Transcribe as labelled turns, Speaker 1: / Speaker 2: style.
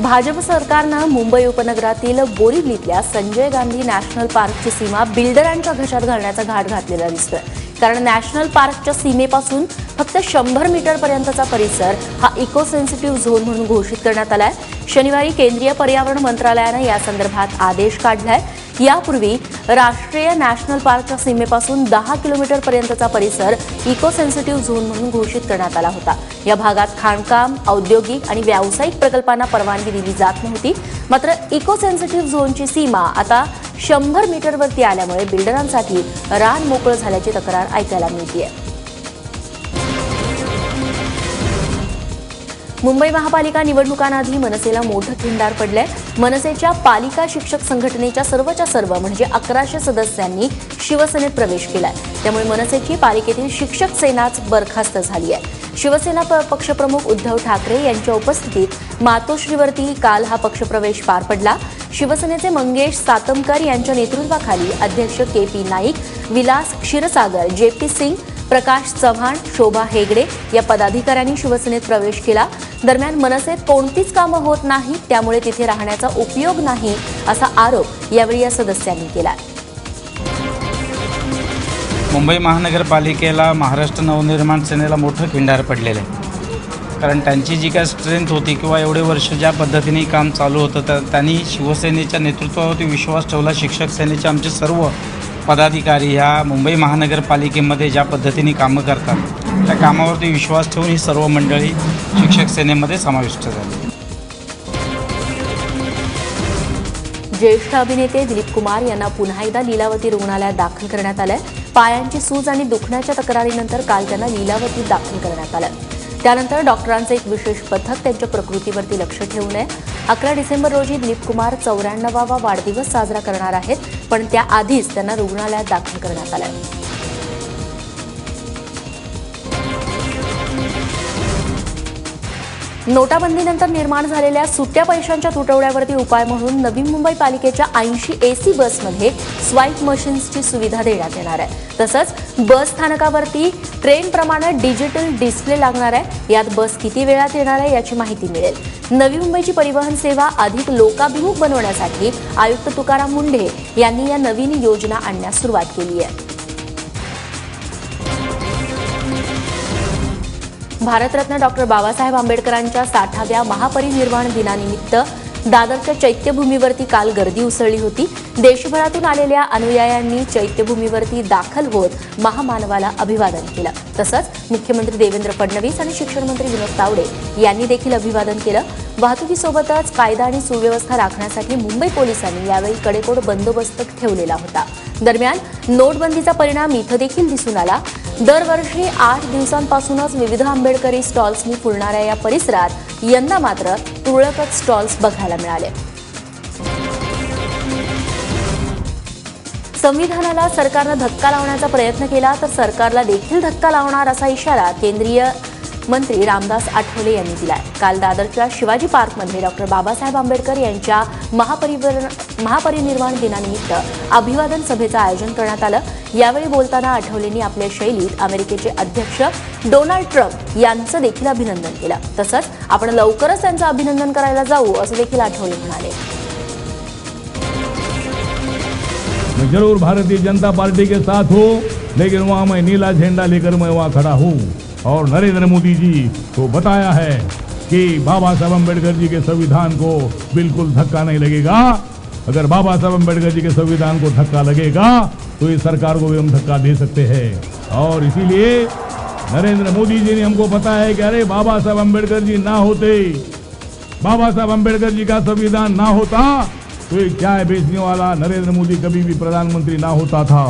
Speaker 1: भाजप सरकारनं मुंबई उपनगरातील बोरिवलीतल्या संजय गांधी नॅशनल पार्कची सीमा बिल्डरांच्या घशात घालण्याचा घाट घातलेला दिसतोय। कारण नॅशनल पार्कच्या सीमेपासून फक्त 100 मीटरपर्यंतचा परिसर हा इको सेन्सिटिव्ह झोन म्हणून घोषित करण्यात आलाय। शनिवारी केंद्रीय पर्यावरण मंत्रालयाने या संदर्भात आदेश काढलाय। यापूर्वी राष्ट्रीय नॅशनल पार्कच्या सीमेपासून 10 किलोमीटरपर्यंतचा परिसर इको सेन्सिटिव्ह झोन म्हणून घोषित करण्यात आला होता। या भागात खाणकाम, औद्योगिक आणि व्यावसायिक प्रकल्पांना परवानगी दिली जात नव्हती। मात्र इको सेन्सिटिव्ह झोनची सीमा आता 100 मीटरवरती आल्यामुळे बिल्डरांसाठी रान मोकळं झाल्याची तक्रार ऐकायला मिळतेय। मुंबई महापालिका निवडणुकांआधी मनसेला मोठं खिंडार पडलंय। मनसेच्या पालिका शिक्षक संघटनेच्या सर्वच्या सर्व म्हणजे 1100 सदस्यांनी शिवसेनेत प्रवेश केलाय। त्यामुळे मनसेची पालिकेतील शिक्षक सेनाच बरखास्त झाली आहे। शिवसेना पक्षप्रमुख उद्धव ठाकरे यांच्या उपस्थितीत मातोश्रीवरती काल हा पक्षप्रवेश पार पडला। शिवसेनेचे मंगेश सातमकर यांच्या नेतृत्वाखाली अध्यक्ष के.पी. नाईक, विलास क्षीरसागर, जे.पी. सिंग, प्रकाश चव्हाण, शोभा हेगडे या पदाधिकाऱ्यांनी शिवसेनेत प्रवेश केला। दरम्यान मनसेत कोणतीच कामं होत नाही, त्यामुळे तिथे राहण्याचा उपयोग नाही असा आरोप यावेळी या सदस्यांनी केला।
Speaker 2: मुंबई महानगरपालिकेला महाराष्ट्र नवनिर्माण सेनेला मोठं खिंडार पडलेलं आहे। कारण त्यांची जी काय स्ट्रेंथ होती किंवा एवढे वर्ष ज्या पद्धतीने काम चालू होतं तर त्यांनी शिवसेनेच्या नेतृत्वावरती विश्वास ठेवला। शिक्षक सेनेचे आमचे सर्व पदाधिकारी ह्या मुंबई महानगरपालिकेमध्ये ज्या पद्धतीने कामं करतात त्या कामावरती विश्वास ठेवून ही सर्व मंडळी शिक्षक सेनेमध्ये समाविष्ट झाली।
Speaker 1: ज्येष्ठ अभिनेते दिलीप कुमार यांना पुन्हा एकदा लीलावती रुग्णालयात दाखल करण्यात आलंय। पायांची सूज आणि दुखण्याच्या तक्रारीनंतर काल त्यांना लीलावतीत दाखल करण्यात आलं। त्यानंतर डॉक्टरांचं एक विशेष पथक त्यांच्या प्रकृतीवरती लक्ष ठेवून आहे। 11 डिसेंबर रोजी दिलीप कुमार 94वा वाढदिवस साजरा करणार आहेत, पण त्याआधीच त्यांना रुग्णालयात दाखल करण्यात आलं। नोटाबंदीनंतर निर्माण झालेल्या सुट्ट्या पैशांच्या तुटवड्यावरती उपाय म्हणून नवी मुंबई पालिकेच्या 80 एसी बसमध्ये स्वाईप मशीन्सची सुविधा देण्यात येणार आहे। तसंच बस स्थानकावरती ट्रेनप्रमाणे डिजिटल डिस्प्ले लागणार आहे। यात बस किती वेळात येणार आहे याची माहिती मिळेल। नवी मुंबईची परिवहन सेवा अधिक लोकाभिमुख बनवण्यासाठी आयुक्त तुकाराम मुंढे यांनी या नवीन योजना आणण्यास सुरुवात केली आहे। भारतरत्न डॉक्टर बाबासाहेब आंबेडकरांच्या 60व्या महापरिनिर्वाण दिनानिमित्त दादरच्या चैत्यभूमीवरती काल गर्दी उसळली होती। देशभरातून आलेल्या अनुयायांनी चैत्यभूमीवरती दाखल होत महामानवाला अभिवादन केलं। तसंच मुख्यमंत्री देवेंद्र फडणवीस आणि शिक्षण मंत्री विनोद तावडे यांनी देखील अभिवादन केलं। वाहतुकीसोबतच कायदा आणि सुव्यवस्था राखण्यासाठी मुंबई पोलिसांनी यावेळी कडेकोट बंदोबस्त ठेवलेला होता। दरम्यान नोटबंदीचा परिणाम इथं देखील दिसून आला। दरवर्षी 8 दिवसांपासूनच विविध आंबेडकरी स्टॉल्सनी फुलणाऱ्या या परिसरात यंदा मात्र तुरळकच स्टॉल्स बघायला मिळाले। संविधानाला सरकारनं धक्का लावण्याचा प्रयत्न केला तर सरकारला देखील धक्का लावणार असा इशारा केंद्रीय मंत्री रामदास आठवले यांनी दिलाय। काल दादरच्या शिवाजी पार्कमध्ये डॉक्टर बाबासाहेब आंबेडकर यांच्या महापरिनिर्वाण दिनानिमित्त अभिवादन सभेचं आयोजन करण्यात आलं। यावेळी बोलताना आठवलेंनी आपल्या शैलीत अमेरिकेचे अध्यक्ष डोनाल्ड ट्रम्प यांचं देखील अभिनंदन केलं। तसंच आपण लवकरच त्यांचं अभिनंदन करायला जाऊ असं देखील आठवले म्हणाले।
Speaker 3: मैं जरूर भारतीय जनता पार्टी के साथ हूँ, लेकिन वहाँ मैं नीला झंडा लेकर मैं वहाँ खड़ा हूँ और नरेंद्र मोदी जी को बताया है कि बाबा साहब अम्बेडकर जी के संविधान को बिल्कुल धक्का नहीं लगेगा। अगर बाबा साहब अम्बेडकर जी के संविधान को धक्का लगेगा तो इस सरकार को भी हम धक्का दे सकते हैं। और इसीलिए नरेंद्र मोदी जी ने हमको बताया है कि अरे बाबा साहब अम्बेडकर जी ना होते, बाबा साहब अम्बेडकर जी का संविधान ना होता तो एक चाय बेचने वाला नरेंद्र मोदी कभी भी प्रधानमंत्री ना होता था।